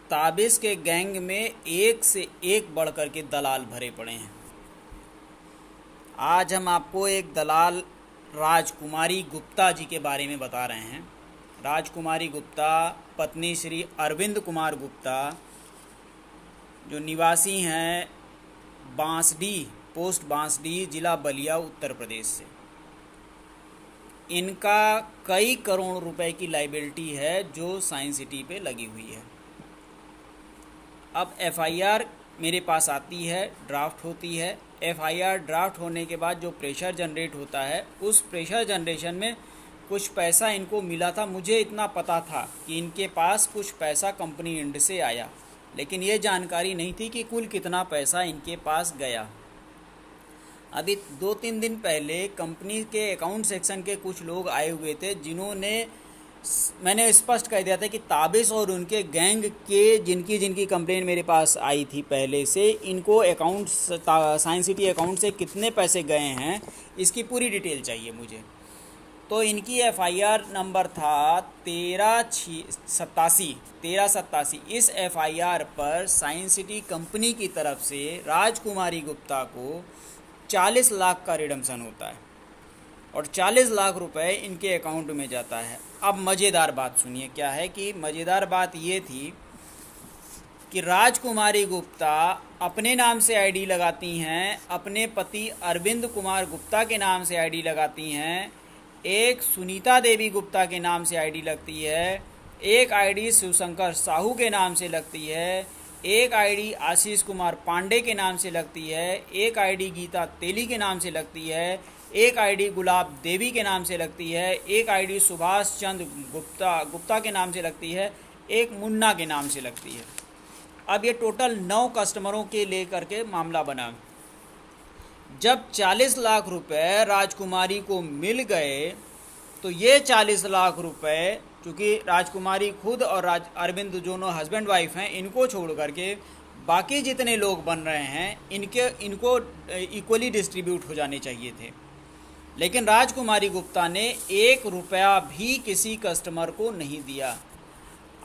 ताबिज़ के गैंग में एक से एक बढ़ कर के दलाल भरे पड़े हैं। आज हम आपको एक दलाल राजकुमारी गुप्ता जी के बारे में बता रहे हैं। राजकुमारी गुप्ता पत्नी श्री अरविंद कुमार गुप्ता, जो निवासी हैं बांसडीह, पोस्ट बांसडीह, जिला बलिया, उत्तर प्रदेश से। इनका कई करोड़ रुपए की लाइबिलिटी है जो साइंस सिटी पे लगी हुई है। अब एफआईआर मेरे पास आती है, ड्राफ्ट होती है। एफआईआर ड्राफ्ट होने के बाद जो प्रेशर जनरेट होता है, उस प्रेशर जनरेशन में कुछ पैसा इनको मिला था। मुझे इतना पता था कि इनके पास कुछ पैसा कंपनी एंड से आया, लेकिन ये जानकारी नहीं थी कि कुल कितना पैसा इनके पास गया। अभी 2-3 दिन पहले कंपनी के अकाउंट सेक्शन के कुछ लोग आए हुए थे, जिन्होंने, मैंने स्पष्ट कह दिया था कि ताबिश और उनके गैंग के जिनकी कंप्लेन मेरे पास आई थी पहले से, इनको अकाउंट, साइंस सिटी अकाउंट से कितने पैसे गए हैं इसकी पूरी डिटेल चाहिए मुझे। तो इनकी एफआईआर नंबर था 1387। इस एफआईआर पर साइंस सिटी कंपनी की तरफ से राजकुमारी गुप्ता को 40 लाख का रिडम्पशन होता है और 40 लाख रुपए इनके अकाउंट में जाता है। अब मज़ेदार बात सुनिए क्या है। कि मज़ेदार बात ये थी कि राजकुमारी गुप्ता अपने नाम से आईडी लगाती हैं, अपने पति अरविंद कुमार गुप्ता के नाम से आईडी लगाती हैं, एक सुनीता देवी गुप्ता के नाम से आईडी लगती है, एक आईडी शिवशंकर साहू के नाम से लगती है, एक आईडी आशीष कुमार पांडे के नाम से लगती है, एक आईडी गीता तेली के नाम से लगती है, एक आईडी गुलाब देवी के नाम से लगती है, एक आईडी सुभाष चंद्र गुप्ता के नाम से लगती है, एक मुन्ना के नाम से लगती है। अब ये टोटल 9 कस्टमरों के लेकर के मामला बना। जब 40 लाख रुपए राजकुमारी को मिल गए, तो ये 40 लाख रुपए, क्योंकि राजकुमारी खुद और अरविंद दोनों हस्बैंड वाइफ हैं, इनको छोड़ करके बाकी जितने लोग बन रहे हैं इनको इक्वली डिस्ट्रीब्यूट हो जाने चाहिए थे। लेकिन राजकुमारी गुप्ता ने 1 रुपया भी किसी कस्टमर को नहीं दिया।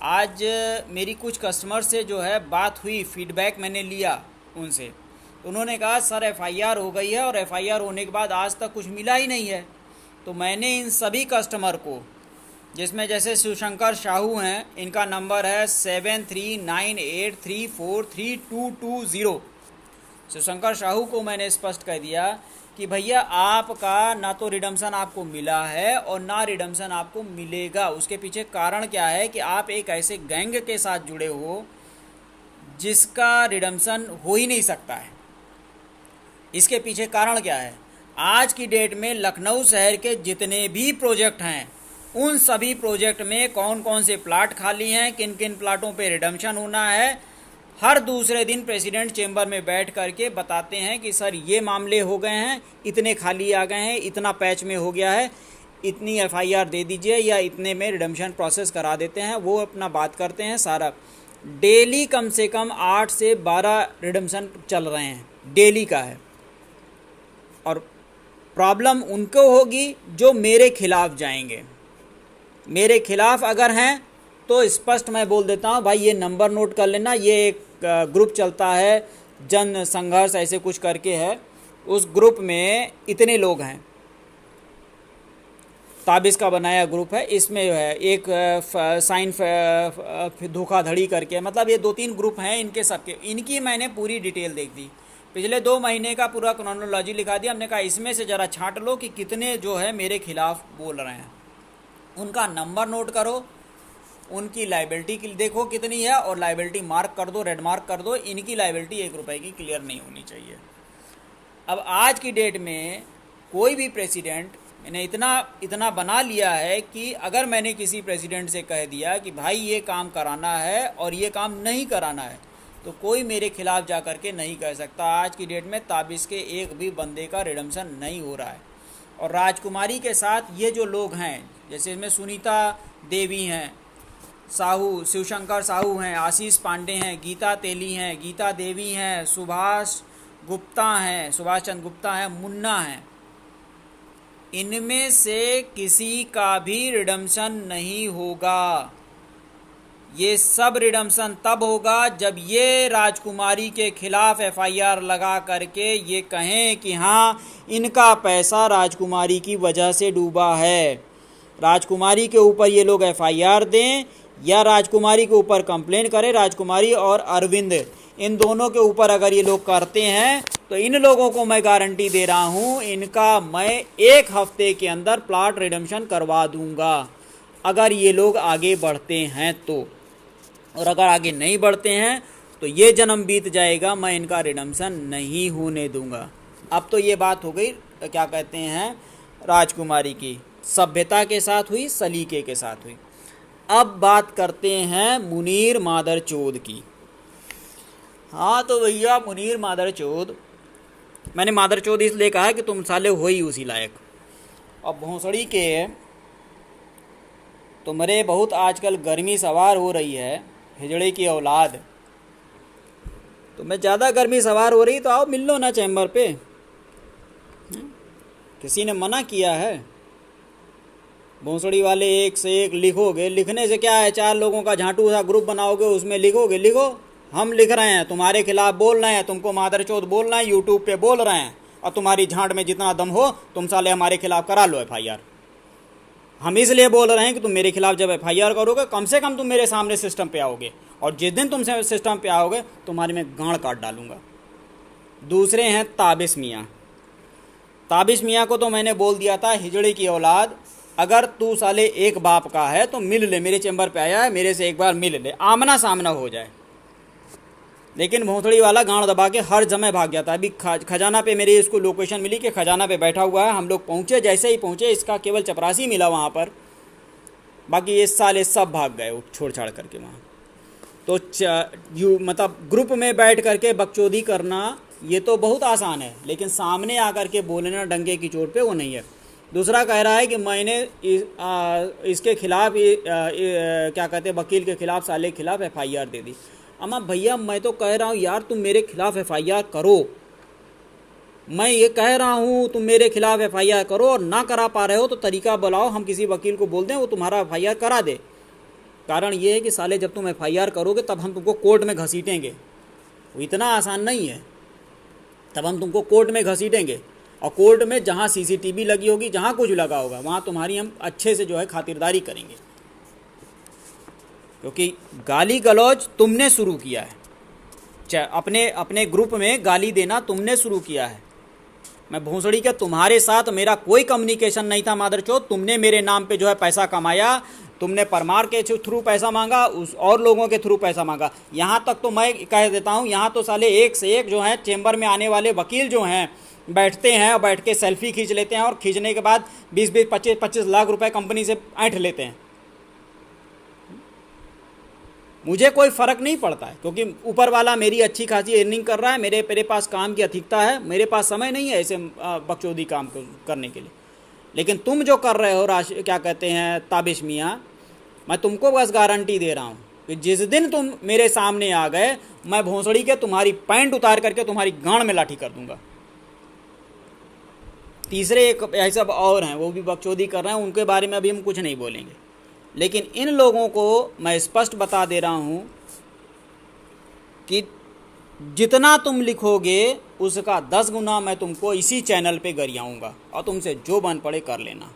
आज मेरी कुछ कस्टमर से जो है बात हुई, फीडबैक मैंने लिया उनसे। उन्होंने कहा सर एफआईआर हो गई है और एफआईआर होने के बाद आज तक कुछ मिला ही नहीं है। तो मैंने इन सभी कस्टमर को, जिसमें जैसे शिवशंकर साहू हैं, इनका नंबर है 7398343220। शिवशंकर साहू को मैंने स्पष्ट कह दिया कि भैया आपका ना तो रिडम्पशन आपको मिला है और ना रिडम्पशन आपको मिलेगा। उसके पीछे कारण क्या है कि आप एक ऐसे गैंग के साथ जुड़े हो जिसका रिडम्पशन हो ही नहीं सकता है। इसके पीछे कारण क्या है? आज की डेट में लखनऊ शहर के जितने भी प्रोजेक्ट हैं, उन सभी प्रोजेक्ट में कौन कौन से प्लाट खाली हैं, किन किन प्लाटों पे रिडम्पशन होना है, हर दूसरे दिन प्रेसिडेंट चेंबर में बैठ करके बताते हैं कि सर ये मामले हो गए हैं, इतने खाली आ गए हैं, इतना पैच में हो गया है, इतनी एफआईआर दे दीजिए या इतने में रिडम्पशन प्रोसेस करा देते हैं। वो अपना बात करते हैं सारा। डेली कम से कम 8 से 12 रिडम्पशन चल रहे हैं, डेली का है। और प्रॉब्लम उनको होगी जो मेरे खिलाफ जाएंगे। मेरे खिलाफ अगर हैं तो स्पष्ट मैं बोल देता हूँ, भाई ये नंबर नोट कर लेना, ये एक ग्रुप चलता है जन संघर्ष ऐसे कुछ करके है, उस ग्रुप में इतने लोग हैं, ताबिश का बनाया ग्रुप है, इसमें जो है एक साइन धोखाधड़ी करके, मतलब ये 2-3 ग्रुप हैं इनके सबके। इनकी मैंने पूरी डिटेल देख दी, पिछले 2 महीने का पूरा क्रोनोलॉजी लिखा दिया। हमने कहा इसमें से ज़रा छांट लो कि कितने जो है मेरे खिलाफ बोल रहे हैं, उनका नंबर नोट करो, उनकी लाइबिलिटी देखो कितनी है और लाइबिलिटी मार्क कर दो, रेड मार्क कर दो। इनकी लाइबिलिटी 1 रुपए की क्लियर नहीं होनी चाहिए। अब आज की डेट में कोई भी प्रेसिडेंट, मैंने इतना बना लिया है कि अगर मैंने किसी प्रेसिडेंट से कह दिया कि भाई ये काम कराना है और ये काम नहीं कराना है, तो कोई मेरे खिलाफ जा कर के नहीं कह सकता। आज की डेट में ताबिश के एक भी बंदे का रिडम्पशन नहीं हो रहा है। और राजकुमारी के साथ ये जो लोग हैं, जैसे इसमें सुनीता देवी हैं, साहू, शिवशंकर साहू हैं, आशीष पांडे हैं, गीता तेली हैं, गीता देवी हैं, सुभाष चंद्र गुप्ता हैं, मुन्ना हैं, इनमें से किसी का भी रिडम्पशन नहीं होगा। ये सब रिडम्पशन तब होगा जब ये राजकुमारी के खिलाफ एफआईआर लगा करके ये कहें कि हाँ, इनका पैसा राजकुमारी की वजह से डूबा है। राजकुमारी के ऊपर ये लोग एफआईआर दें या राजकुमारी के ऊपर कंप्लेन करें। राजकुमारी और अरविंद, इन दोनों के ऊपर अगर ये लोग करते हैं तो इन लोगों को मैं गारंटी दे रहा हूँ, इनका मैं 1 हफ्ते के अंदर प्लॉट रिडम्पशन करवा दूंगा, अगर ये लोग आगे बढ़ते हैं तो। और अगर आगे नहीं बढ़ते हैं तो ये जन्म बीत जाएगा, मैं इनका रिडम्पशन नहीं होने दूंगा। अब तो ये बात हो गई, क्या कहते हैं, राजकुमारी की सभ्यता के साथ हुई, सलीके के साथ हुई। अब बात करते हैं मुनीर मादरचोद की। हाँ तो भैया मुनीर मादरचोद, मैंने मादरचोद इसलिए कहा कि तुम साले हो ही उसी लायक। अब भोंसड़ी के तुम्हारे बहुत आजकल गर्मी सवार हो रही है, हिजड़े की औलाद। तो मैं ज़्यादा गर्मी सवार हो रही तो आओ मिल लो ना चैम्बर पे। किसी ने मना किया है? भोंसड़ी वाले एक से एक लिखोगे, लिखने से क्या है, 4 लोगों का झांटू सा ग्रुप बनाओगे, उसमें लिखोगे, लिखो। हम लिख रहे हैं, तुम्हारे खिलाफ बोल रहे हैं, तुमको मादरचोद बोल रहे हैं, यूट्यूब पे बोल रहे हैं, और तुम्हारी झांट में जितना दम हो तुम साले हमारे खिलाफ करा लो एफआईआर। हम इसलिए बोल रहे हैं कि तुम मेरे खिलाफ जब एफआईआर करोगे, कम से कम तुम मेरे सामने सिस्टम पे आओगे, और जिस दिन तुम सिस्टम पे आओगे तुम्हारे में गांड काट डालूंगा। दूसरे हैं ताबिश मियाँ। ताबिश मियाँ को तो मैंने बोल दिया था, हिजड़े की औलाद, अगर तू साले एक बाप का है तो मिल ले, मेरे चैम्बर पे आया है, मेरे से एक बार मिल ले, आमना सामना हो जाए। लेकिन भोंसड़ी वाला गांड दबा के हर जगह भाग जाता है। अभी खजाना पे मेरी इसको लोकेशन मिली कि खजाना पे बैठा हुआ है, हम लोग पहुँचे, जैसे ही पहुँचे इसका केवल चपरासी मिला वहाँ पर, बाकी ये साले सब भाग गए छोड़ छाड़ करके वहाँ। तो मतलब ग्रुप में बैठ करके बकचोदी करना ये तो बहुत आसान है, लेकिन सामने आकर के बोलना डंके की चोट पे वो नहीं है। दूसरा कह रहा है कि मैंने इसके खिलाफ क्या कहते हैं, वकील के खिलाफ, साले के खिलाफ एफआईआर दे दी। अम्मा भैया मैं तो कह रहा हूँ यार, तुम मेरे खिलाफ एफआईआर करो, मैं ये कह रहा हूँ तुम मेरे खिलाफ एफआईआर करो, और ना करा पा रहे हो तो तरीका बुलाओ, हम किसी वकील को बोल दें वो तुम्हारा एफआईआर करा दे। कारण ये है कि साले जब तुम एफआईआर करोगे तब हम तुमको कोर्ट में घसीटेंगे, वो इतना आसान नहीं है। तब हम तुमको कोर्ट में घसीटेंगे, और कोर्ट में जहाँ सीसीटीवी लगी होगी, जहाँ कुछ लगा होगा, वहाँ तुम्हारी हम अच्छे से जो है खातिरदारी करेंगे, क्योंकि गाली गलौज तुमने शुरू किया है। अपने ग्रुप में गाली देना तुमने शुरू किया है। मैं भोंसड़ी के तुम्हारे साथ मेरा कोई कम्युनिकेशन नहीं था मादरचोद। तुमने मेरे नाम पे जो है पैसा कमाया, तुमने परमार के थ्रू पैसा मांगा, उस और लोगों के थ्रू पैसा मांगा। यहाँ तक तो मैं कह देता हूँ, यहाँ तो साले एक से एक जो है चेंबर में आने वाले वकील जो हैं बैठते हैं और बैठ के सेल्फी खींच लेते हैं, और खींचने के बाद 20-20, 25-25 लाख रुपए कंपनी से ऐंठ लेते हैं। मुझे कोई फ़र्क नहीं पड़ता है, क्योंकि ऊपर वाला मेरी अच्छी खासी अर्निंग कर रहा है, मेरे पास काम की अधिकता है, मेरे पास समय नहीं है ऐसे बकचोदी काम को करने के लिए। लेकिन तुम जो कर रहे हो क्या कहते हैं ताबिश मियाँ, मैं तुमको बस गारंटी दे रहा हूँ कि जिस दिन तुम मेरे सामने आ गए, मैं भोंसड़ी के तुम्हारी पैंट उतार करके तुम्हारी गांड में लाठी कर दूंगा। तीसरे एक ऐसा और हैं, वो भी बकचोदी कर रहे हैं, उनके बारे में अभी हम कुछ नहीं बोलेंगे। लेकिन इन लोगों को मैं स्पष्ट बता दे रहा हूँ कि जितना तुम लिखोगे उसका 10 गुना मैं तुमको इसी चैनल पे गरियाऊँगा, और तुमसे जो बन पड़े कर लेना।